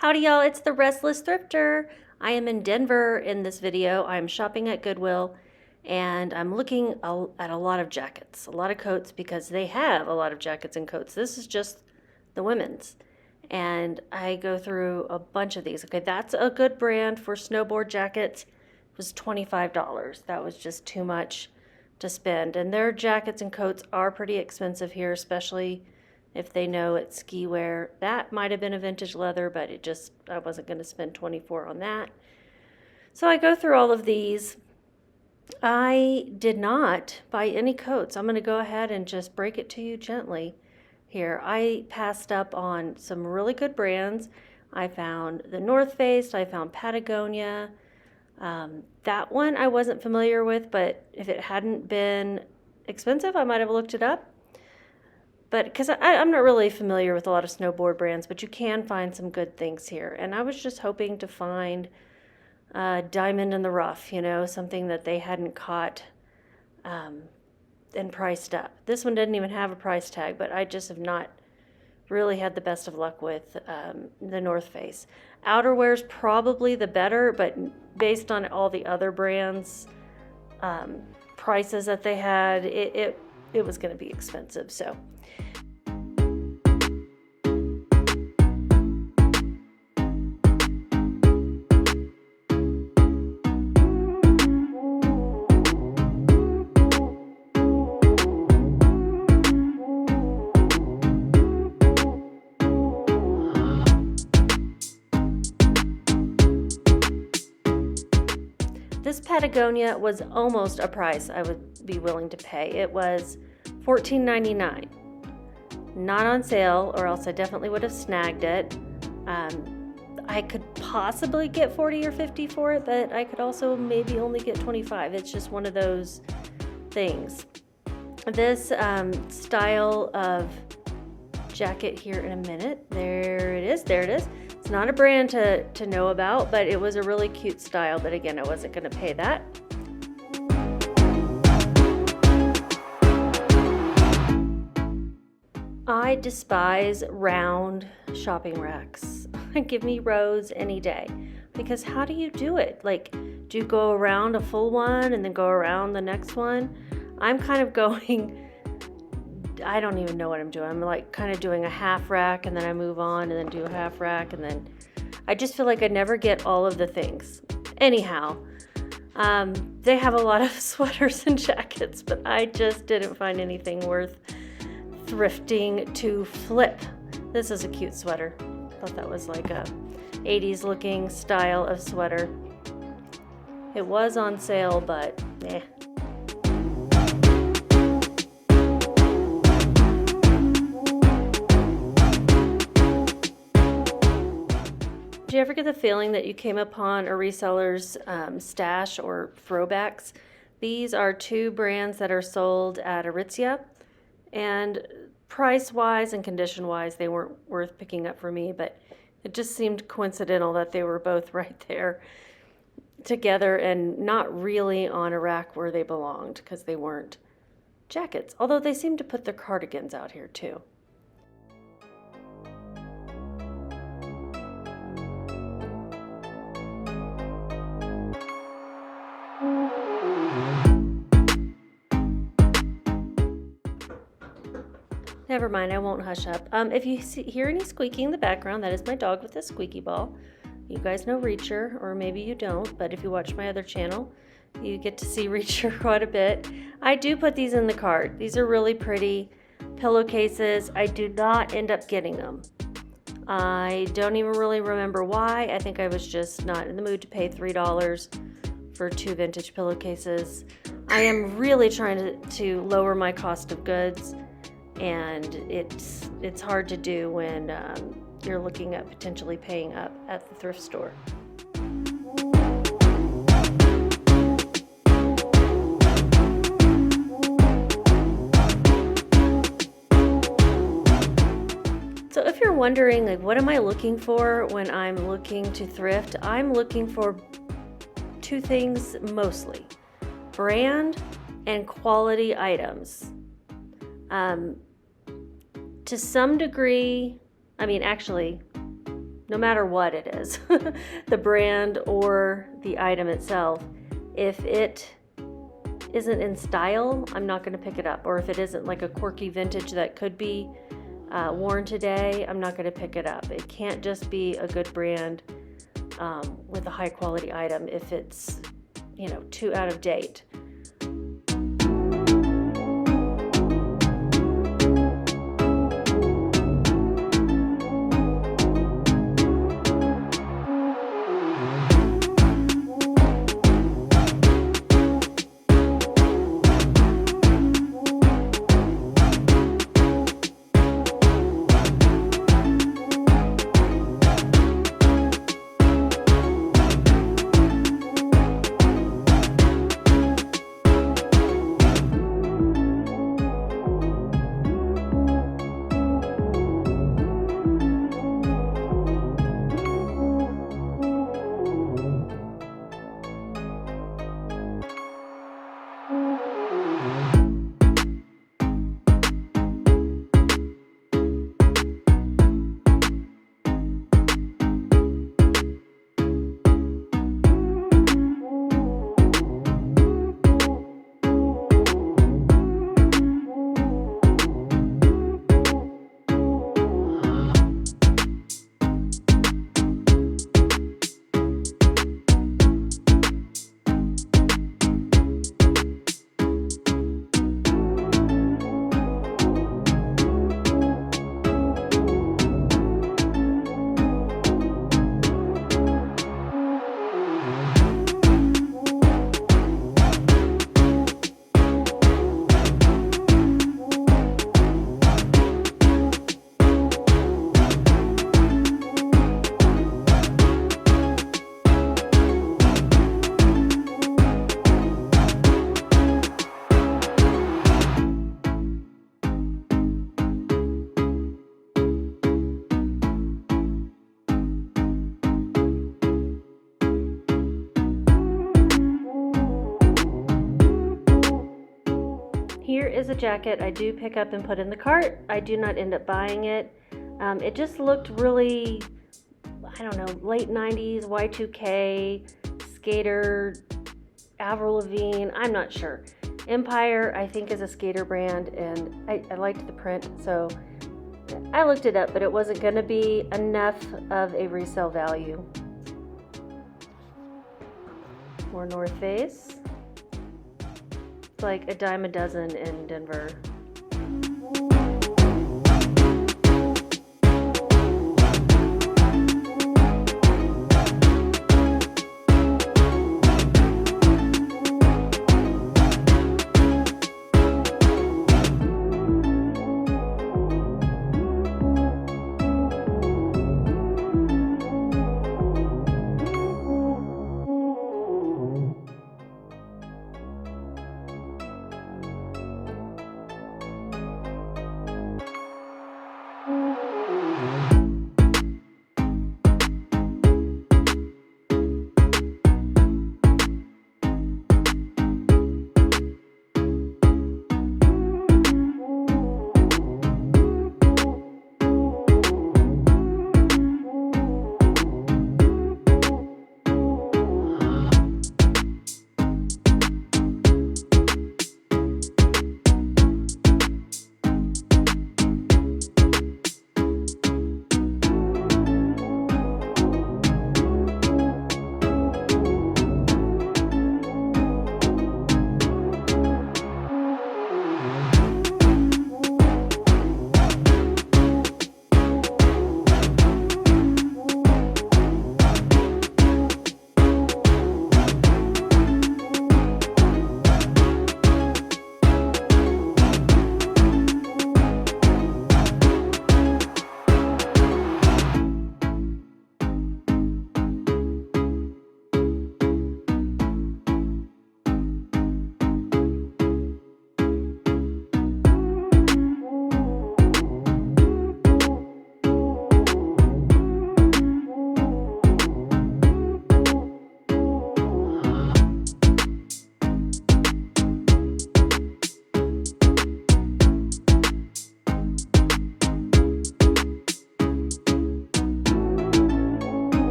Howdy y'all, it's the Restless Thrifter. I am in Denver in this video. I'm shopping at Goodwill and I'm looking at a lot of jackets, a lot of coats because they have a lot of jackets and coats. This is just the women's. And I go through a bunch of these. Okay, that's a good brand for snowboard jackets. It was $25. That was just too much to spend. And their jackets and coats are pretty expensive here, especially if they know it's ski wear. That might have been a vintage leather, but I wasn't going to spend $24 on that. So I go through all of these. I did not buy any coats. I'm going to go ahead and just break it to you gently here. I passed up on some really good brands. I found the North Face, I found Patagonia. That one I wasn't familiar with, but if it hadn't been expensive, I might have looked it up. But because I'm not really familiar with a lot of snowboard brands, but you can find some good things here. And I was just hoping to find a diamond in the rough, something that they hadn't caught and priced up. This one didn't even have a price tag, but I just have not really had the best of luck with the North Face. Outerwear's probably the better, but based on all the other brands' prices that they had, it was going to be expensive. So this Patagonia was almost a price I would be willing to pay. It was $14.99. Not on sale, or else I definitely would have snagged it. I could possibly get 40 or 50 for it, but I could also maybe only get 25. It's just one of those things. This style of jacket here in a minute. There it is. It's not a brand to know about, but it was a really cute style. But again, I wasn't going to pay that. I despise round shopping racks. Give me rows any day. Because how do you do it? Like, do you go around a full one and then go around the next one? I'm kind of going, I don't even know what I'm doing. I'm like kind of doing a half rack and then I move on and then do a half rack and then I just feel like I never get all of the things. Anyhow, they have a lot of sweaters and jackets, but I just didn't find anything worth thrifting to flip. This is a cute sweater. I thought that was like a 80s looking style of sweater. It was on sale, but eh. Do you ever get the feeling that you came upon a reseller's stash or throwbacks? These are two brands that are sold at Aritzia, and price-wise and condition-wise, they weren't worth picking up for me, but it just seemed coincidental that they were both right there together and not really on a rack where they belonged because they weren't jackets, although they seem to put their cardigans out here too. Never mind, I won't hush up. If you hear any squeaking in the background, that is my dog with a squeaky ball. You guys know Reacher, or maybe you don't, but if you watch my other channel, you get to see Reacher quite a bit. I do put these in the cart. These are really pretty pillowcases. I do not end up getting them. I don't even really remember why. I think I was just not in the mood to pay $3 for two vintage pillowcases. I am really trying to lower my cost of goods. And it's hard to do when you're looking at potentially paying up at the thrift store. So if you're wondering, like, what am I looking for when I'm looking to thrift? I'm looking for two things mostly: brand and quality items. To some degree, I mean, actually, no matter what it is, the brand or the item itself, if it isn't in style, I'm not going to pick it up. Or if it isn't like a quirky vintage that could be worn today, I'm not going to pick it up. It can't just be a good brand with a high quality item if it's, too out of date. Here is a jacket I do pick up and put in the cart. I do not end up buying it. It just looked really, I don't know, late 90s, Y2K, skater, Avril Lavigne, I'm not sure. Empire, I think, is a skater brand, and I liked the print, so I looked it up, but it wasn't going to be enough of a resale value. More North Face. It's like a dime a dozen in Denver.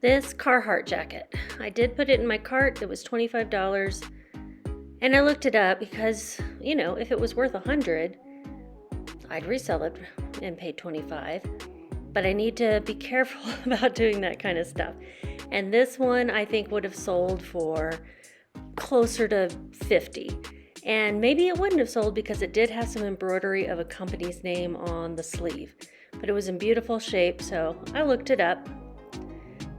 This Carhartt jacket. I did put it in my cart. It was $25. And I looked it up because, you know, if it was worth $100, I'd resell it and pay $25. But I need to be careful about doing that kind of stuff. And this one I think would have sold for closer to $50. And maybe it wouldn't have sold because it did have some embroidery of a company's name on the sleeve. But it was in beautiful shape, so I looked it up.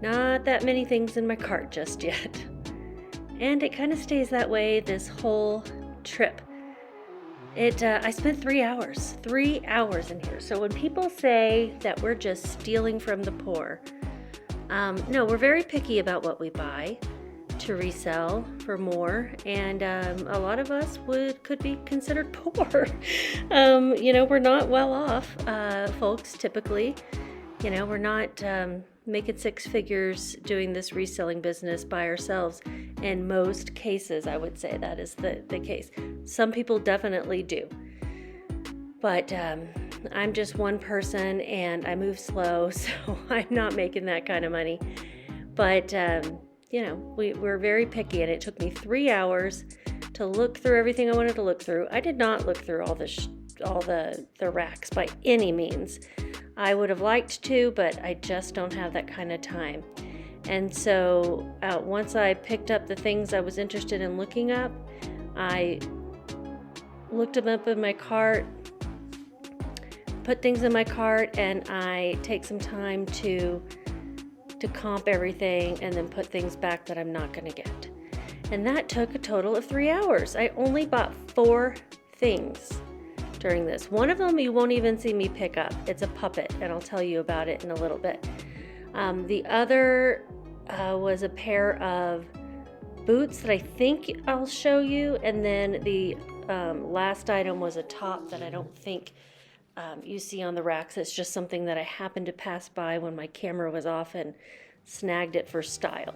Not that many things in my cart just yet. And it kind of stays that way this whole trip. I spent 3 hours in here. So when people say that we're just stealing from the poor, no, we're very picky about what we buy to resell for more, and a lot of us could be considered poor. You know, we're not well off folks typically. You know, we're not making six figures doing this reselling business by ourselves. In most cases, I would say that is the case. Some people definitely do. But I'm just one person and I move slow, so I'm not making that kind of money. But, you know, we're very picky, and it took me 3 hours to look through everything I wanted to look through. I did not look through all the racks by any means. I would have liked to, but I just don't have that kind of time. And so once I picked up the things I was interested in looking up, I looked them up in my cart, put things in my cart, and I take some time to comp everything and then put things back that I'm not going to get. And that took a total of 3 hours. I only bought 4 things during this. One of them you won't even see me pick up. It's a puppet, and I'll tell you about it in a little bit. The other was a pair of boots that I think I'll show you, and then the last item was a top that I don't think you see on the racks. It's just something that I happened to pass by when my camera was off and snagged it for style.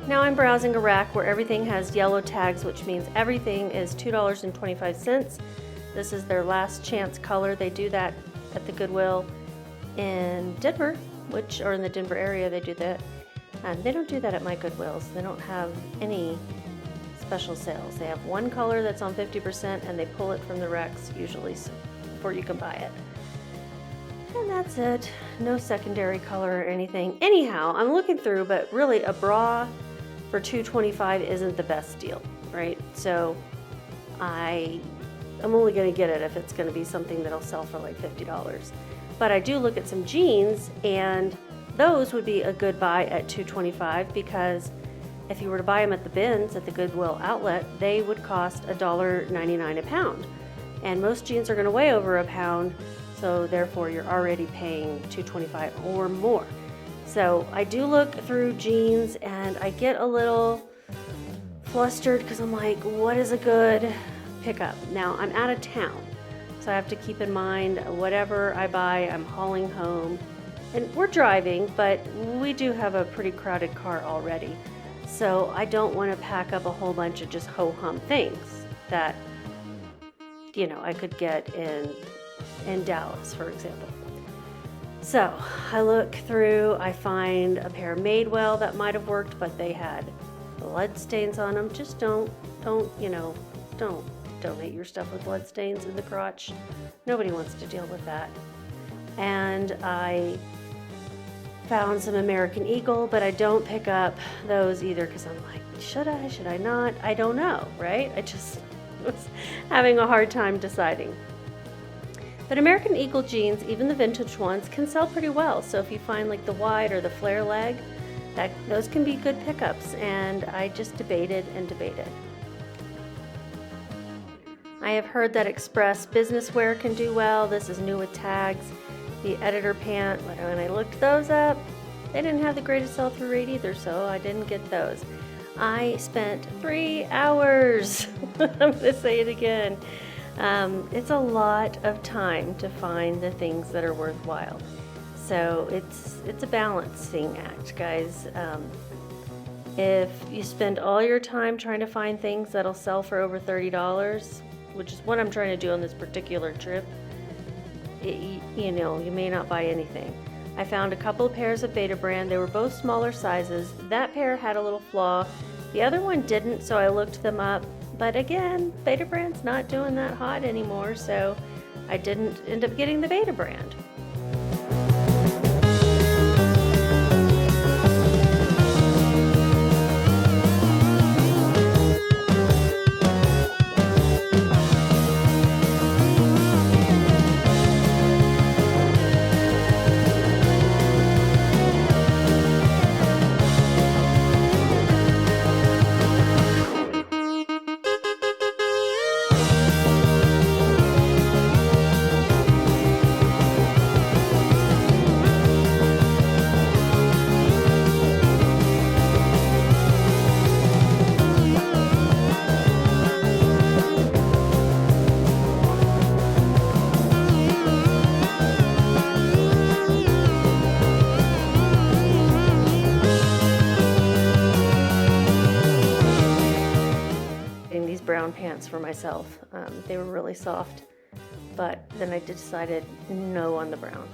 Now I'm browsing a rack where everything has yellow tags, which means everything is $2.25. This is their last chance color. They do that at the Goodwill in Denver, or in the Denver area they do that. They don't do that at my Goodwills. They don't have any special sales. They have one color that's on 50%, and they pull it from the racks usually before you can buy it. And that's it. No secondary color or anything. Anyhow, I'm looking through, but really a bra for $2.25 isn't the best deal, right? So I'm only going to get it if it's going to be something that'll sell for like $50. But I do look at some jeans, and those would be a good buy at $2.25, because if you were to buy them at the bins at the Goodwill outlet, they would cost $1.99 a pound. And most jeans are going to weigh over a pound, so therefore you're already paying $2.25 or more. So I do look through jeans, and I get a little flustered because I'm like, what is a good pickup? Now I'm out of town, so I have to keep in mind whatever I buy, I'm hauling home. And we're driving, but we do have a pretty crowded car already. So I don't want to pack up a whole bunch of just ho-hum things that, you know, I could get in Dallas, for example. So I look through, I find a pair of Madewell that might have worked, but they had blood stains on them. Just don't donate your stuff with blood stains in the crotch. Nobody wants to deal with that. And I found some American Eagle, but I don't pick up those either because I'm like, should I not? I don't know, right? I just was having a hard time deciding. But American Eagle jeans, even the vintage ones, can sell pretty well. So if you find like the wide or the flare leg, those can be good pickups. And I just debated and debated. I have heard that Express business wear can do well. This is new with tags. The editor pant, when I looked those up, they didn't have the greatest sell-through rate either, so I didn't get those. I spent 3 hours. I'm going to say it again. It's a lot of time to find the things that are worthwhile. So it's a balancing act, guys. If you spend all your time trying to find things that'll sell for over $30, which is what I'm trying to do on this particular trip, you know, you may not buy anything. I found a couple of pairs of Beta brand. They were both smaller sizes. That pair had a little flaw. The other one didn't, so I looked them up. But again, Beta brand's not doing that hot anymore, so I didn't end up getting the Beta brand. These brown pants for myself. They were really soft, but then I decided no on the brown.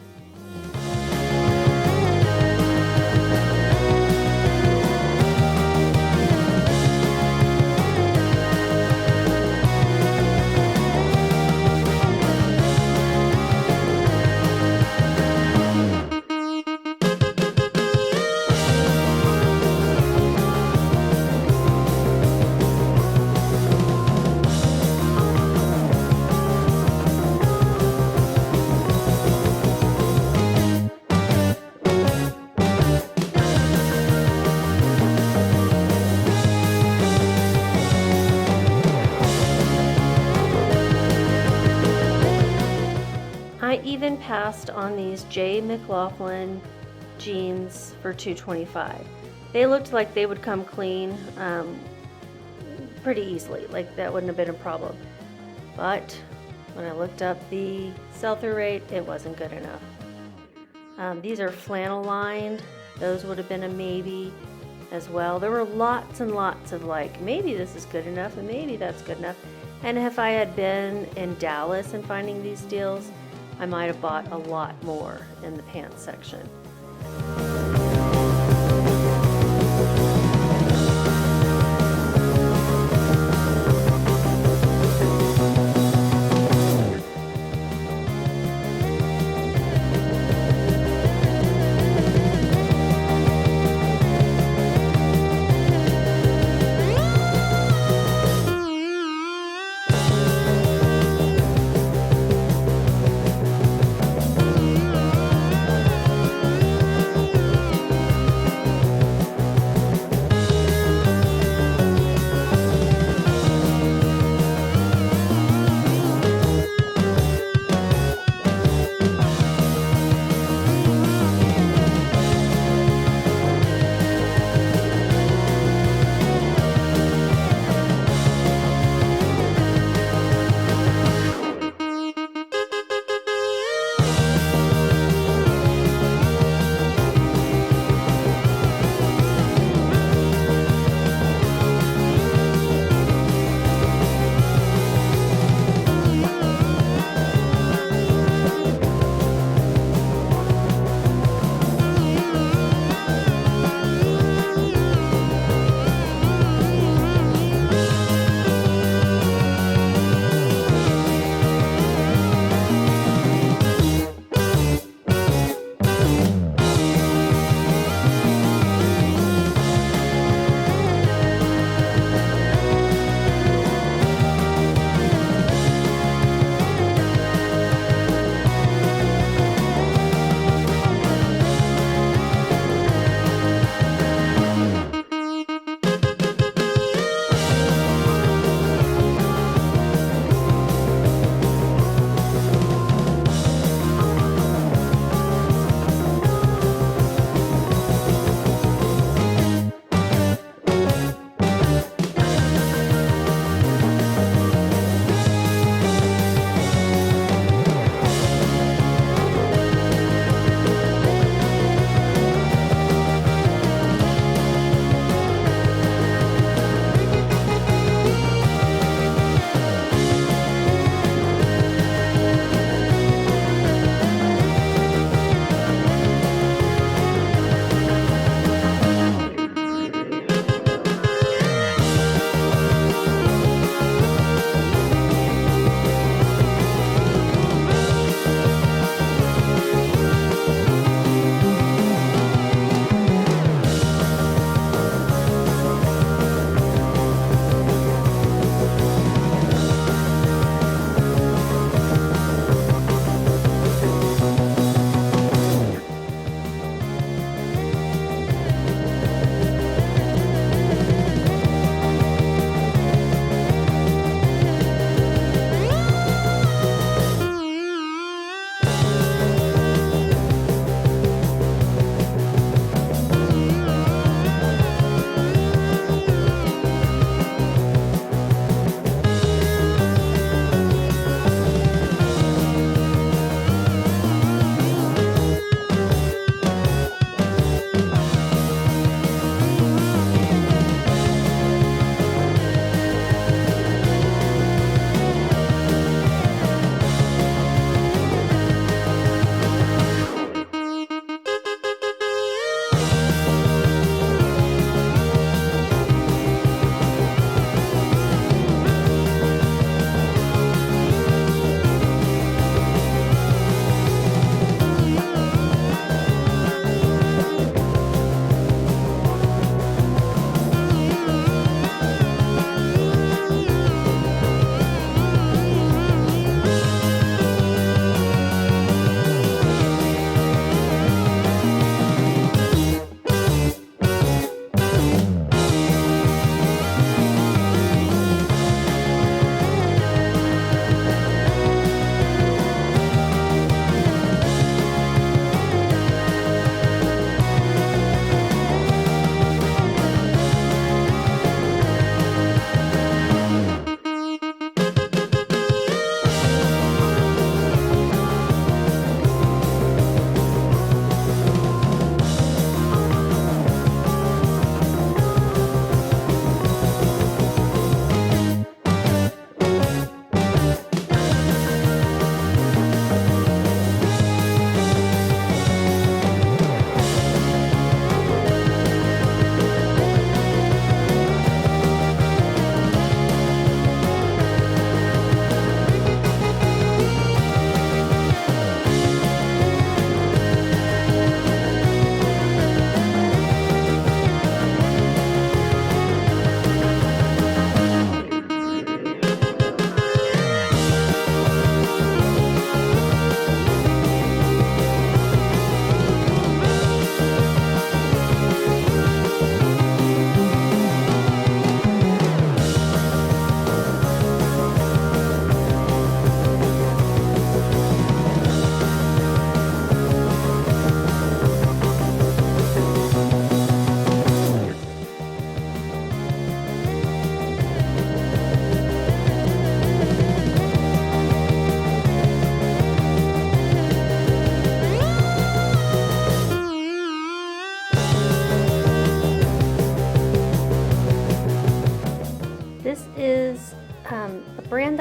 I even passed on these J. McLaughlin jeans for $2.25. They looked like they would come clean pretty easily, like that wouldn't have been a problem. But when I looked up the sell-through rate, it wasn't good enough. These are flannel lined. Those would have been a maybe as well. There were lots and lots of like, maybe this is good enough and maybe that's good enough. And if I had been in Dallas and finding these deals, I might have bought a lot more in the pants section.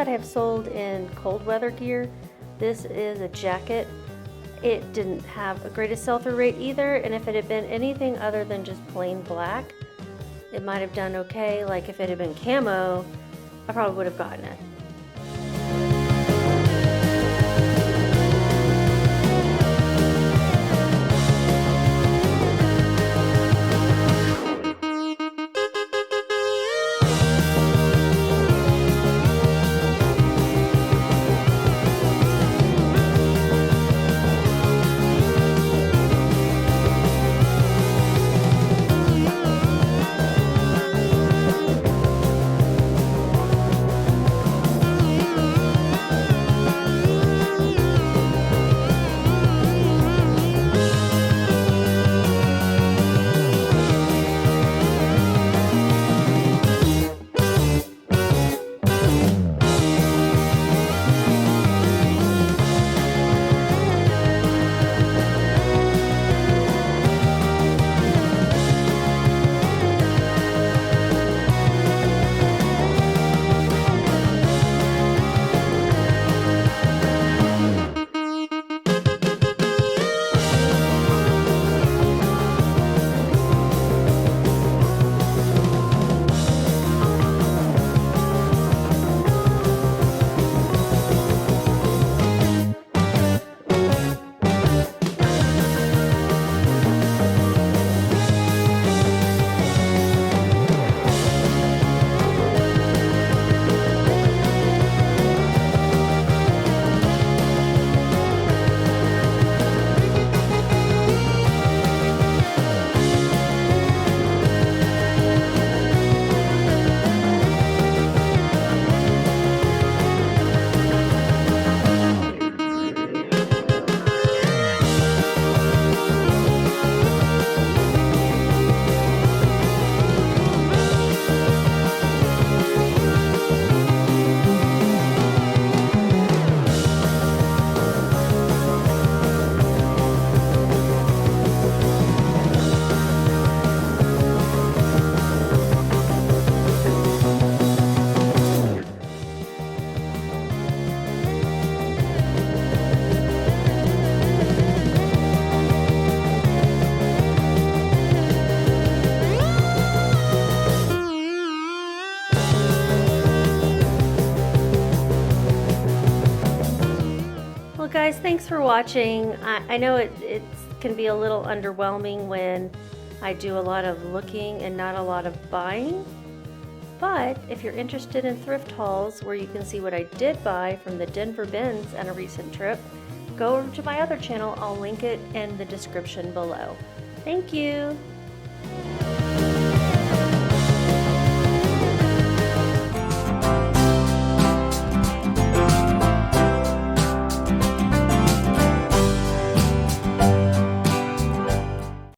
that I have sold in cold weather gear. This is a jacket. It didn't have a greatest sell-through rate either, and if it had been anything other than just plain black, it might have done okay. Like if it had been camo, I probably would have gotten it. Well guys, thanks for watching. I know it can be a little underwhelming when I do a lot of looking and not a lot of buying. But if you're interested in thrift hauls where you can see what I did buy from the Denver bins on a recent trip, go over to my other channel. I'll link it in the description below. Thank you.